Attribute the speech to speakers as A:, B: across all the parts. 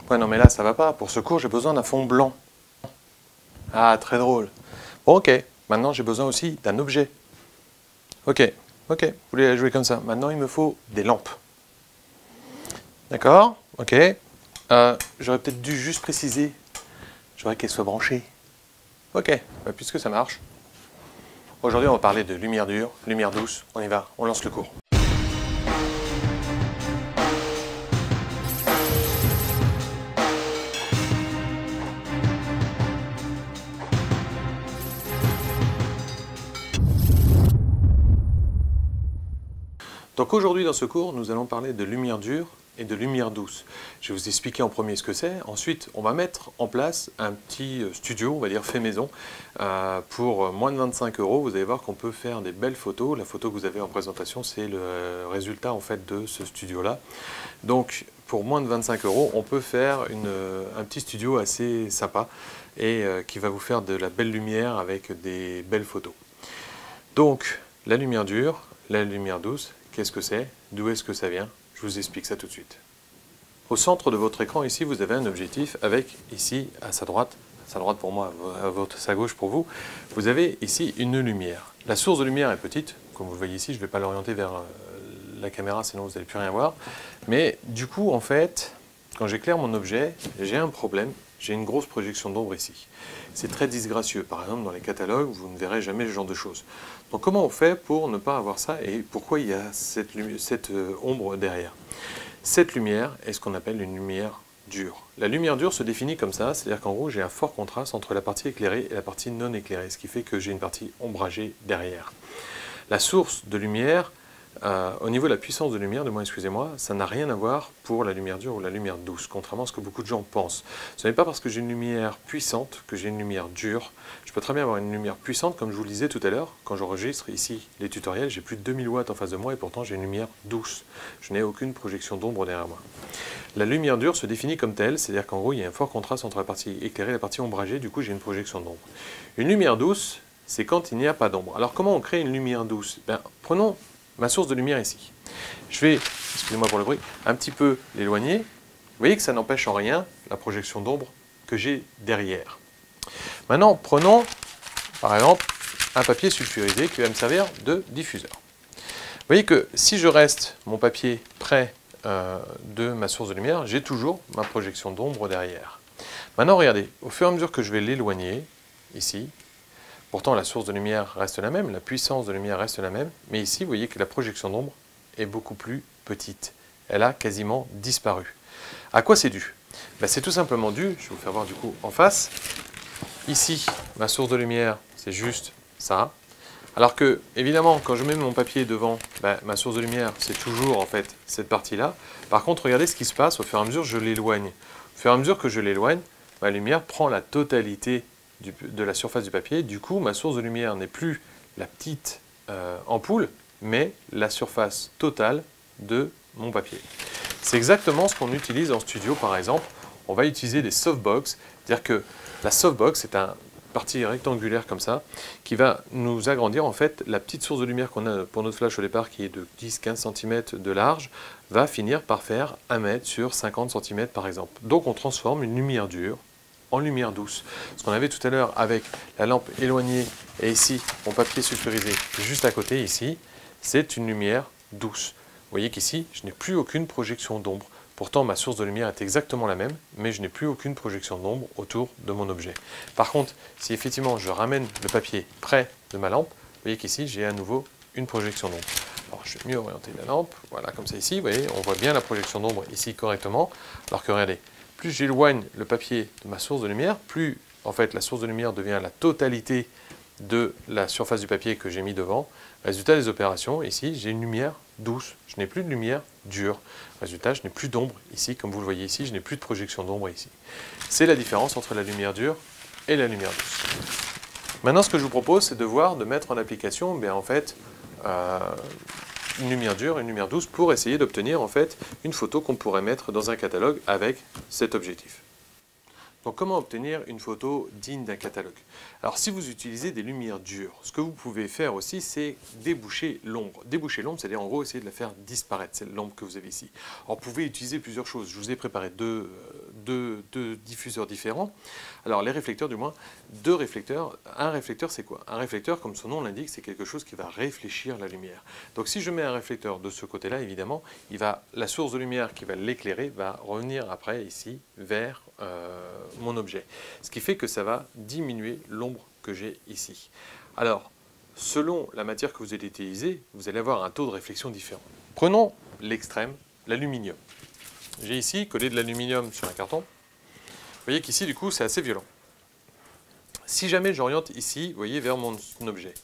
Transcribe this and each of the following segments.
A: Ouais, non, mais là, ça va pas. Pour ce cours, j'ai besoin d'un fond blanc. Ah, très drôle. Bon, ok. Maintenant, j'ai besoin aussi d'un objet. Ok, ok. Vous voulez la jouer comme ça. Maintenant, il me faut des lampes. D'accord? Ok. J'aurais peut-être dû juste préciser. J'aurais qu'elles soient branchées. Ok. Bah, puisque ça marche. Aujourd'hui, on va parler de lumière dure, lumière douce. On y va. On lance le cours. Donc aujourd'hui dans ce cours, nous allons parler de lumière dure et de lumière douce. Je vais vous expliquer en premier ce que c'est. Ensuite, on va mettre en place un petit studio, on va dire fait maison, pour moins de 25 €. Vous allez voir qu'on peut faire des belles photos. La photo que vous avez en présentation, c'est le résultat en fait de ce studio-là. Donc pour moins de 25 €, on peut faire un petit studio assez sympa et qui va vous faire de la belle lumière avec des belles photos. Donc la lumière dure, la lumière douce. Qu'est-ce que c'est? D'où est-ce que ça vient? Je vous explique ça tout de suite. Au centre de votre écran, ici, vous avez un objectif avec, ici, à sa droite pour moi, à sa gauche pour vous, vous avez ici une lumière. La source de lumière est petite, comme vous le voyez ici, je ne vais pas l'orienter vers la caméra, sinon vous n'allez plus rien voir. Mais du coup, en fait, quand j'éclaire mon objet, j'ai un problème, j'ai une grosse projection d'ombre ici. C'est très disgracieux. Par exemple, dans les catalogues, vous ne verrez jamais ce genre de choses. Donc comment on fait pour ne pas avoir ça et pourquoi il y a cette ombre derrière? Cette lumière est ce qu'on appelle une lumière dure. La lumière dure se définit comme ça, c'est-à-dire qu'en gros j'ai un fort contraste entre la partie éclairée et la partie non éclairée, ce qui fait que j'ai une partie ombragée derrière. La source de lumière, au niveau de la puissance de lumière, excusez-moi, ça n'a rien à voir pour la lumière dure ou la lumière douce, contrairement à ce que beaucoup de gens pensent. Ce n'est pas parce que j'ai une lumière puissante que j'ai une lumière dure. Je peux très bien avoir une lumière puissante, comme je vous le disais tout à l'heure, quand j'enregistre ici les tutoriels, j'ai plus de 2000 watts en face de moi et pourtant j'ai une lumière douce. Je n'ai aucune projection d'ombre derrière moi. La lumière dure se définit comme telle, c'est-à-dire qu'en gros il y a un fort contraste entre la partie éclairée et la partie ombragée, du coup j'ai une projection d'ombre. Une lumière douce, c'est quand il n'y a pas d'ombre. Alors comment on crée une lumière douce? Prenons ma source de lumière ici. Je vais, excusez-moi pour le bruit, un petit peu l'éloigner. Vous voyez que ça n'empêche en rien la projection d'ombre que j'ai derrière. Maintenant, prenons par exemple un papier sulfurisé qui va me servir de diffuseur. Vous voyez que si je reste mon papier près de ma source de lumière, j'ai toujours ma projection d'ombre derrière. Maintenant, regardez, au fur et à mesure que je vais l'éloigner, ici, pourtant la source de lumière reste la même, la puissance de lumière reste la même, mais ici, vous voyez que la projection d'ombre est beaucoup plus petite. Elle a quasiment disparu. À quoi c'est dû? C'est tout simplement dû, je vais vous faire voir du coup en face. Ici, ma source de lumière, c'est juste ça. Alors que, évidemment, quand je mets mon papier devant, ma source de lumière, c'est toujours en fait cette partie-là. Par contre, regardez ce qui se passe au fur et à mesure que je l'éloigne. Au fur et à mesure que je l'éloigne, ma lumière prend la totalité de la surface du papier. Du coup, ma source de lumière n'est plus la petite ampoule, mais la surface totale de mon papier. C'est exactement ce qu'on utilise en studio, par exemple. On va utiliser des softbox, c'est-à-dire que la softbox, c'est une partie rectangulaire comme ça, qui va nous agrandir en fait la petite source de lumière qu'on a pour notre flash au départ, qui est de 10-15 cm de large, va finir par faire 1 mètre sur 50 cm par exemple. Donc on transforme une lumière dure en lumière douce. Ce qu'on avait tout à l'heure avec la lampe éloignée et ici mon papier sulfurisé juste à côté ici, c'est une lumière douce. Vous voyez qu'ici, je n'ai plus aucune projection d'ombre. Pourtant, ma source de lumière est exactement la même, mais je n'ai plus aucune projection d'ombre autour de mon objet. Par contre, si effectivement je ramène le papier près de ma lampe, vous voyez qu'ici, j'ai à nouveau une projection d'ombre. Alors, je vais mieux orienter la lampe, voilà, comme ça ici, vous voyez, on voit bien la projection d'ombre ici correctement, alors que regardez, plus j'éloigne le papier de ma source de lumière, plus en fait la source de lumière devient la totalité de la surface du papier que j'ai mis devant. Résultat des opérations, ici j'ai une lumière douce, je n'ai plus de lumière dure. Résultat, je n'ai plus d'ombre ici, comme vous le voyez ici, je n'ai plus de projection d'ombre ici. C'est la différence entre la lumière dure et la lumière douce. Maintenant, ce que je vous propose, c'est de mettre en application en fait, une lumière dure et une lumière douce pour essayer d'obtenir en fait une photo qu'on pourrait mettre dans un catalogue avec cet objectif. Donc comment obtenir une photo digne d'un catalogue? Alors si vous utilisez des lumières dures, ce que vous pouvez faire aussi, c'est déboucher l'ombre. Déboucher l'ombre, c'est-à-dire en gros essayer de la faire disparaître, c'est l'ombre que vous avez ici. Alors vous pouvez utiliser plusieurs choses. Je vous ai préparé deux deux diffuseurs différents. Alors les réflecteurs du moins, deux réflecteurs. Un réflecteur c'est quoi? Un réflecteur, comme son nom l'indique, c'est quelque chose qui va réfléchir la lumière. Donc si je mets un réflecteur de ce côté-là, évidemment, la source de lumière qui va l'éclairer va revenir après ici vers mon objet. Ce qui fait que ça va diminuer l'ombre que j'ai ici. Alors, selon la matière que vous allez utiliser, vous allez avoir un taux de réflexion différent. Prenons l'extrême, l'aluminium. J'ai ici collé de l'aluminium sur un carton. Vous voyez qu'ici, du coup, c'est assez violent. Si jamais j'oriente ici, vous voyez, vers mon objet,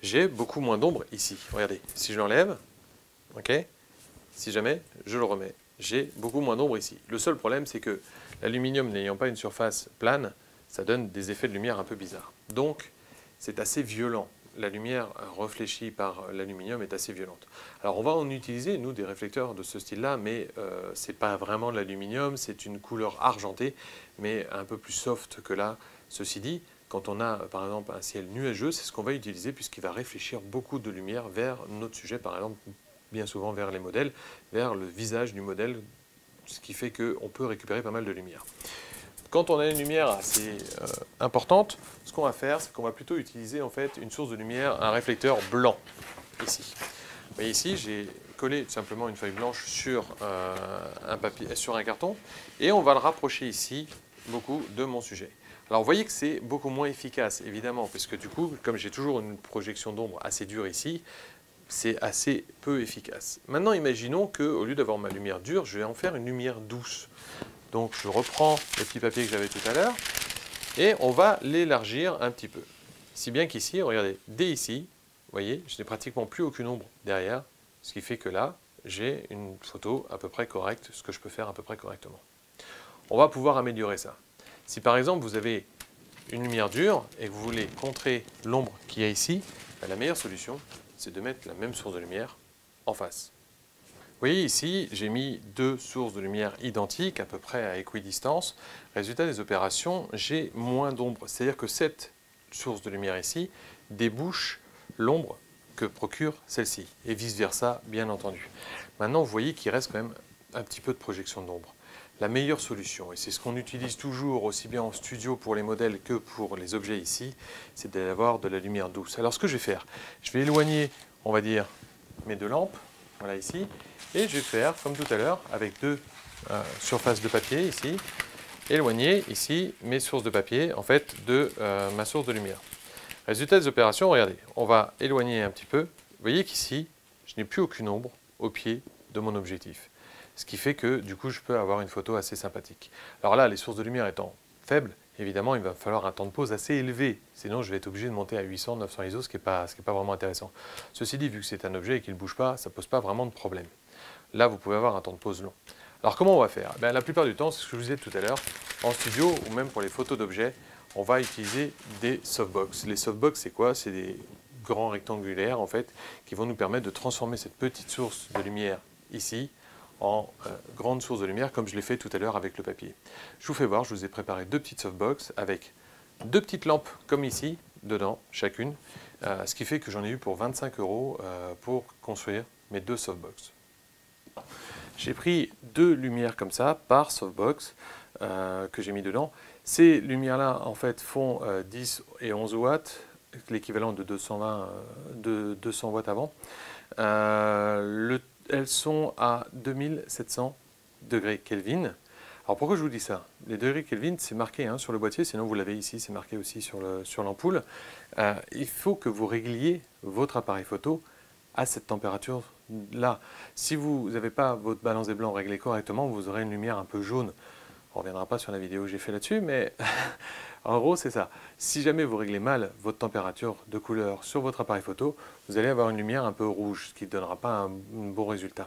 A: j'ai beaucoup moins d'ombre ici. Regardez, si je l'enlève, ok, si jamais je le remets, j'ai beaucoup moins d'ombre ici. Le seul problème, c'est que l'aluminium n'ayant pas une surface plane, ça donne des effets de lumière un peu bizarres. Donc, c'est assez violent. La lumière réfléchie par l'aluminium est assez violente. Alors on va en utiliser, nous, des réflecteurs de ce style-là, mais ce n'est pas vraiment de l'aluminium, c'est une couleur argentée, mais un peu plus soft que là. Ceci dit, quand on a par exemple un ciel nuageux, c'est ce qu'on va utiliser puisqu'il va réfléchir beaucoup de lumière vers notre sujet, par exemple, bien souvent vers les modèles, vers le visage du modèle, ce qui fait qu'on peut récupérer pas mal de lumière. Quand on a une lumière assez importante, ce qu'on va faire, c'est qu'on va plutôt utiliser en fait une source de lumière, un réflecteur blanc, ici. Vous voyez ici, j'ai collé tout simplement une feuille blanche sur un papier, sur un carton, et on va le rapprocher ici beaucoup de mon sujet. Alors vous voyez que c'est beaucoup moins efficace, évidemment, puisque du coup, comme j'ai toujours une projection d'ombre assez dure ici, c'est assez peu efficace. Maintenant, imaginons qu'au lieu d'avoir ma lumière dure, je vais en faire une lumière douce. Donc je reprends le petit papier que j'avais tout à l'heure et on va l'élargir un petit peu. Si bien qu'ici, regardez, dès ici, vous voyez, je n'ai pratiquement plus aucune ombre derrière, ce qui fait que là, j'ai une photo à peu près correcte, ce que je peux faire à peu près correctement. On va pouvoir améliorer ça. Si par exemple vous avez une lumière dure et que vous voulez contrer l'ombre qu'il y a ici, la meilleure solution, c'est de mettre la même source de lumière en face. Vous voyez ici, j'ai mis deux sources de lumière identiques, à peu près à équidistance. Résultat des opérations, j'ai moins d'ombre. C'est-à-dire que cette source de lumière ici débouche l'ombre que procure celle-ci, et vice-versa, bien entendu. Maintenant, vous voyez qu'il reste quand même un petit peu de projection d'ombre. La meilleure solution, et c'est ce qu'on utilise toujours aussi bien en studio pour les modèles que pour les objets ici, c'est d'avoir de la lumière douce. Alors ce que je vais faire, je vais éloigner, on va dire, mes deux lampes, voilà ici, et je vais faire, comme tout à l'heure, avec deux surfaces de papier ici, éloigner ici mes sources de papier, en fait, de ma source de lumière. Résultat des opérations, regardez, on va éloigner un petit peu. Vous voyez qu'ici, je n'ai plus aucune ombre au pied de mon objectif. Ce qui fait que, du coup, je peux avoir une photo assez sympathique. Alors là, les sources de lumière étant faibles, évidemment, il va falloir un temps de pause assez élevé. Sinon, je vais être obligé de monter à 800, 900 ISO, ce qui n'est pas vraiment intéressant. Ceci dit, vu que c'est un objet et qu'il ne bouge pas, ça ne pose pas vraiment de problème. Là, vous pouvez avoir un temps de pause long. Alors, comment on va faire? La plupart du temps, c'est ce que je vous disais tout à l'heure, en studio ou même pour les photos d'objets, on va utiliser des softbox. Les softbox, c'est quoi? C'est des grands rectangulaires, en fait, qui vont nous permettre de transformer cette petite source de lumière ici en grande source de lumière, comme je l'ai fait tout à l'heure avec le papier. Je vous fais voir, je vous ai préparé deux petites softbox avec deux petites lampes comme ici, dedans, chacune, ce qui fait que j'en ai eu pour 25 € pour construire mes deux softbox. J'ai pris deux lumières comme ça par softbox que j'ai mis dedans. Ces lumières-là, en fait, font 10 et 11 watts, l'équivalent de 200 watts avant. Elles sont à 2700 degrés Kelvin. Alors pourquoi je vous dis ça? Les degrés Kelvin, c'est marqué sur le boîtier, sinon vous l'avez ici, c'est marqué aussi sur l'ampoule. Il faut que vous régliez votre appareil photo à cette température-là. Si vous n'avez pas votre balancé blanc réglé correctement, vous aurez une lumière un peu jaune. On ne reviendra pas sur la vidéo que j'ai fait là-dessus, mais en gros, c'est ça. Si jamais vous réglez mal votre température de couleur sur votre appareil photo, vous allez avoir une lumière un peu rouge, ce qui ne donnera pas un bon résultat.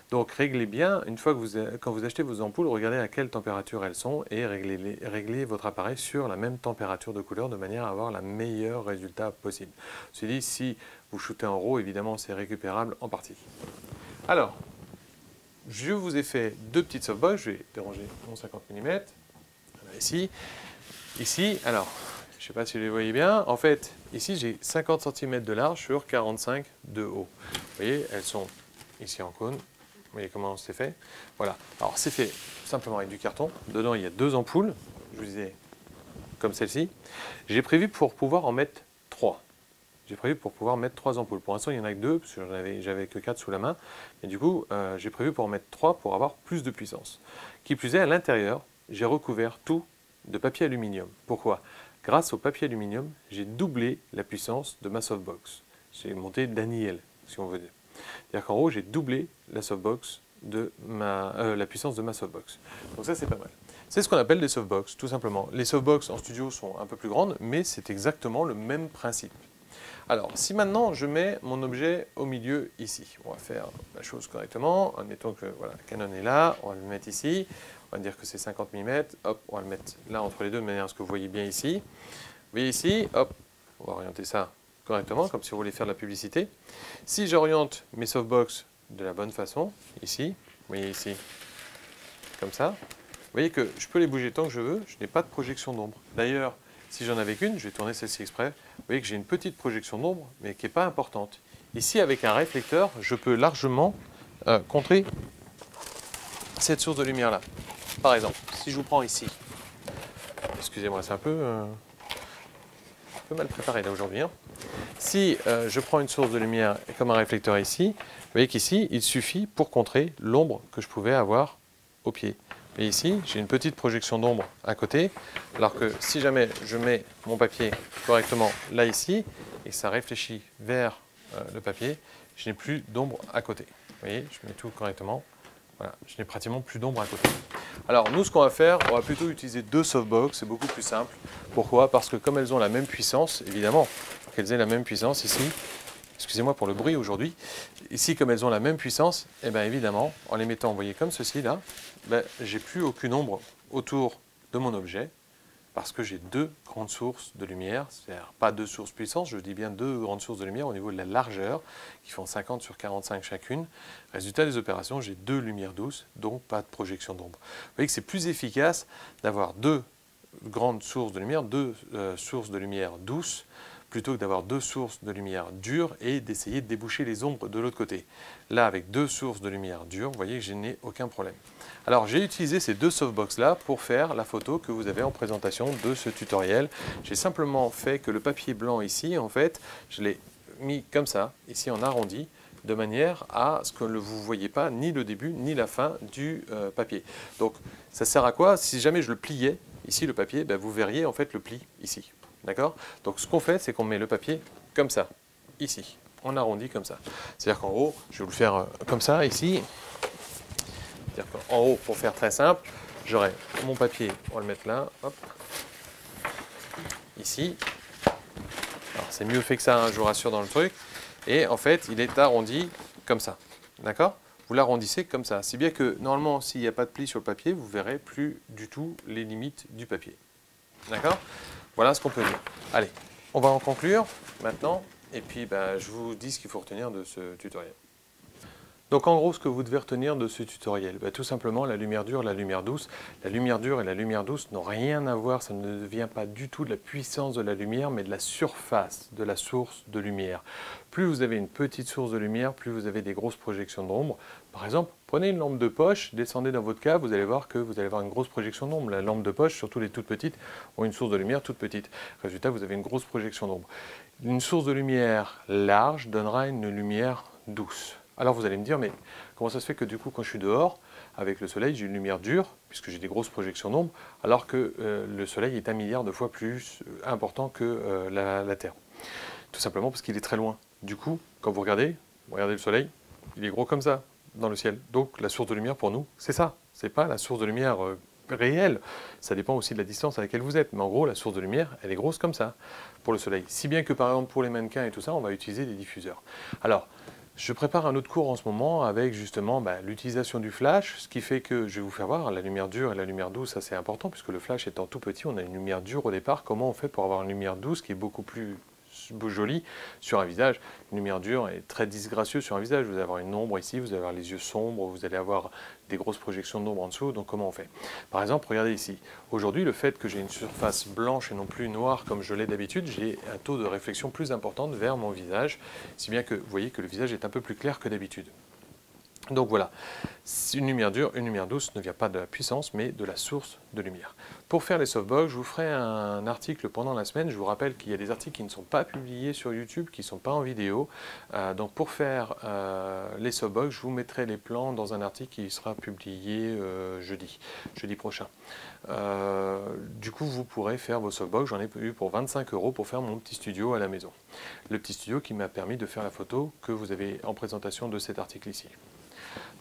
A: Donc, réglez bien, une fois que quand vous achetez vos ampoules, regardez à quelle température elles sont et réglez votre appareil sur la même température de couleur de manière à avoir le meilleur résultat possible. Ceci dit, si vous shootez en RAW, évidemment, c'est récupérable en partie. Alors, je vous ai fait deux petites softbox, je vais déranger mon 50 mm, voilà, ici, alors, je ne sais pas si vous les voyez bien, en fait, ici j'ai 50 cm de large sur 45 de haut. Vous voyez, elles sont ici en cône, Vous voyez comment c'est fait? Voilà. Alors c'est fait simplement avec du carton. Dedans il y a 2 ampoules, je vous disais, comme celle-ci. J'ai prévu pour pouvoir en mettre 3. J'ai prévu pour pouvoir mettre 3 ampoules. Pour l'instant il n'y en a que 2, parce que j'avais que 4 sous la main. Et du coup, j'ai prévu pour en mettre 3 pour avoir plus de puissance. Qui plus est, à l'intérieur, j'ai recouvert tout de papier aluminium. Pourquoi? Grâce au papier aluminium, j'ai doublé la puissance de ma softbox. J'ai monté d'Aniel, si on veut dire. C'est-à-dire qu'en gros, j'ai doublé la softbox la puissance de ma softbox. Donc ça, c'est pas mal. C'est ce qu'on appelle des softbox, tout simplement. Les softbox en studio sont un peu plus grandes, mais c'est exactement le même principe. Alors, si maintenant je mets mon objet au milieu ici, on va faire la chose correctement. Admettons que voilà, Canon est là, on va le mettre ici. On va dire que c'est 50 mm. Hop, on va le mettre là entre les deux de manière à ce que vous voyez bien ici. Vous voyez ici, hop, on va orienter ça correctement, comme si vous voulez faire de la publicité. Si j'oriente mes softbox de la bonne façon, ici, vous voyez ici, comme ça, vous voyez que je peux les bouger tant que je veux, je n'ai pas de projection d'ombre. D'ailleurs, si j'en avais qu'une, je vais tourner celle-ci exprès, vous voyez que j'ai une petite projection d'ombre, mais qui n'est pas importante. Ici, avec un réflecteur, je peux largement contrer cette source de lumière-là. Par exemple, si je vous prends ici, excusez-moi, c'est un peu mal préparé là aujourd'hui. Hein. Si je prends une source de lumière comme un réflecteur ici, vous voyez qu'ici, il suffit pour contrer l'ombre que je pouvais avoir au pied. Et ici, j'ai une petite projection d'ombre à côté, alors que si jamais je mets mon papier correctement là, ici, et que ça réfléchit vers le papier, je n'ai plus d'ombre à côté. Vous voyez, je mets tout correctement. Voilà, je n'ai pratiquement plus d'ombre à côté. Alors nous, ce qu'on va faire, on va plutôt utiliser 2 softbox, c'est beaucoup plus simple. Pourquoi? Parce que comme elles ont la même puissance, évidemment, qu'elles aient la même puissance ici, excusez-moi pour le bruit aujourd'hui, ici comme elles ont la même puissance, et bien évidemment, en les mettant, vous voyez, comme ceci là, ben, j'ai plus aucune ombre autour de mon objet, parce que j'ai 2 grandes sources de lumière, c'est-à-dire pas 2 sources puissantes, je dis bien 2 grandes sources de lumière au niveau de la largeur, qui font 50 sur 45 chacune. Résultat des opérations, j'ai 2 lumières douces, donc pas de projection d'ombre. Vous voyez que c'est plus efficace d'avoir 2 grandes sources de lumière, 2 sources de lumière douces, plutôt que d'avoir 2 sources de lumière dures et d'essayer de déboucher les ombres de l'autre côté. Là, avec 2 sources de lumière dures, vous voyez que je n'ai aucun problème. Alors, j'ai utilisé ces 2 softbox-là pour faire la photo que vous avez en présentation de ce tutoriel. J'ai simplement fait que le papier blanc ici, en fait, je l'ai mis comme ça, ici en arrondi, de manière à ce que vous ne voyez pas ni le début ni la fin du papier. Donc, ça sert à quoi? Si jamais je le pliais, ici le papier, ben, vous verriez en fait le pli ici. D'accord? Donc ce qu'on fait, c'est qu'on met le papier comme ça, ici. On arrondit comme ça. C'est-à-dire qu'en haut, je vais vous le faire comme ça, ici. C'est-à-dire qu'en haut, pour faire très simple, j'aurai mon papier, on va le mettre là, hop, ici. Alors c'est mieux fait que ça, hein, je vous rassure dans le truc. Et en fait, il est arrondi comme ça. D'accord? Vous l'arrondissez comme ça. Si bien que normalement, s'il n'y a pas de pli sur le papier, vous ne verrez plus du tout les limites du papier. D'accord? Voilà ce qu'on peut dire. Allez, on va en conclure maintenant, et puis ben, je vous dis ce qu'il faut retenir de ce tutoriel. Donc en gros, ce que vous devez retenir de ce tutoriel, ben, tout simplement la lumière dure, la lumière douce. La lumière dure et la lumière douce n'ont rien à voir, ça ne vient pas du tout de la puissance de la lumière, mais de la surface de la source de lumière. Plus vous avez une petite source de lumière, plus vous avez des grosses projections d'ombre. Par exemple, prenez une lampe de poche, descendez dans votre cave, vous allez voir que vous allez avoir une grosse projection d'ombre. La lampe de poche, surtout les toutes petites, ont une source de lumière toute petite. Résultat, vous avez une grosse projection d'ombre. Une source de lumière large donnera une lumière douce. Alors vous allez me dire, mais comment ça se fait que du coup, quand je suis dehors, avec le soleil, j'ai une lumière dure, puisque j'ai des grosses projections d'ombre, alors que le soleil est 1 milliard de fois plus important que la Terre. Tout simplement parce qu'il est très loin. Du coup, quand vous regardez le soleil, il est gros comme ça dans le ciel. Donc la source de lumière pour nous, c'est ça. C'est pas la source de lumière réelle. Ça dépend aussi de la distance à laquelle vous êtes. Mais en gros, la source de lumière, elle est grosse comme ça pour le soleil. Si bien que par exemple pour les mannequins et tout ça, on va utiliser des diffuseurs. Alors, je prépare un autre cours en ce moment avec justement l'utilisation du flash, ce qui fait que je vais vous faire voir la lumière dure et la lumière douce, ça c'est important puisque le flash étant tout petit, on a une lumière dure au départ. Comment on fait pour avoir une lumière douce qui est beaucoup plus jolie sur un visage? Une lumière dure est très disgracieuse sur un visage. Vous allez avoir une ombre ici, vous allez avoir les yeux sombres, vous allez avoir des grosses projections d'ombre en dessous. Donc comment on fait? Par exemple, regardez ici. Aujourd'hui, le fait que j'ai une surface blanche et non plus noire comme je l'ai d'habitude, j'ai un taux de réflexion plus important vers mon visage, si bien que vous voyez que le visage est un peu plus clair que d'habitude. Donc voilà, une lumière dure, une lumière douce ne vient pas de la puissance, mais de la source de lumière. Pour faire les softbox, je vous ferai un article pendant la semaine. Je vous rappelle qu'il y a des articles qui ne sont pas publiés sur YouTube, qui ne sont pas en vidéo. Donc pour faire les softbox, je vous mettrai les plans dans un article qui sera publié jeudi prochain. Du coup, vous pourrez faire vos softbox. J'en ai eu pour 25 € pour faire mon petit studio à la maison. Le petit studio qui m'a permis de faire la photo que vous avez en présentation de cet article ici.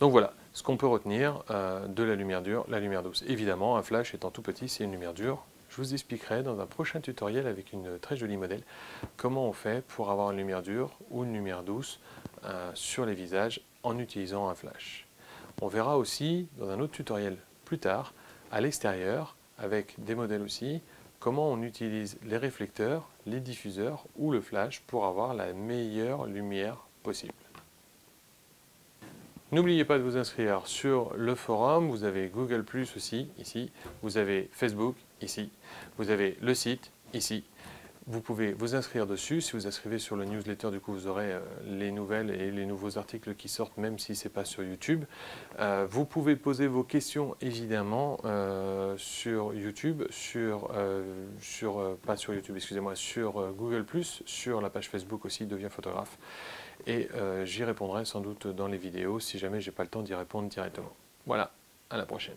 A: Donc voilà, ce qu'on peut retenir de la lumière dure, la lumière douce. Évidemment, un flash étant tout petit, c'est une lumière dure. Je vous expliquerai dans un prochain tutoriel avec une très jolie modèle comment on fait pour avoir une lumière dure ou une lumière douce sur les visages en utilisant un flash. On verra aussi dans un autre tutoriel plus tard, à l'extérieur, avec des modèles aussi, comment on utilise les réflecteurs, les diffuseurs ou le flash pour avoir la meilleure lumière possible. N'oubliez pas de vous inscrire sur le forum, vous avez Google+, aussi, ici, vous avez Facebook, ici, vous avez le site, ici. Vous pouvez vous inscrire dessus, si vous inscrivez sur le newsletter, du coup vous aurez les nouvelles et les nouveaux articles qui sortent, même si ce n'est pas sur YouTube. Vous pouvez poser vos questions évidemment sur YouTube, pas sur YouTube, excusez-moi, sur Google+, sur la page Facebook aussi, Deviens photographe. Et j'y répondrai sans doute dans les vidéos si jamais j'ai pas le temps d'y répondre directement. Voilà, à la prochaine.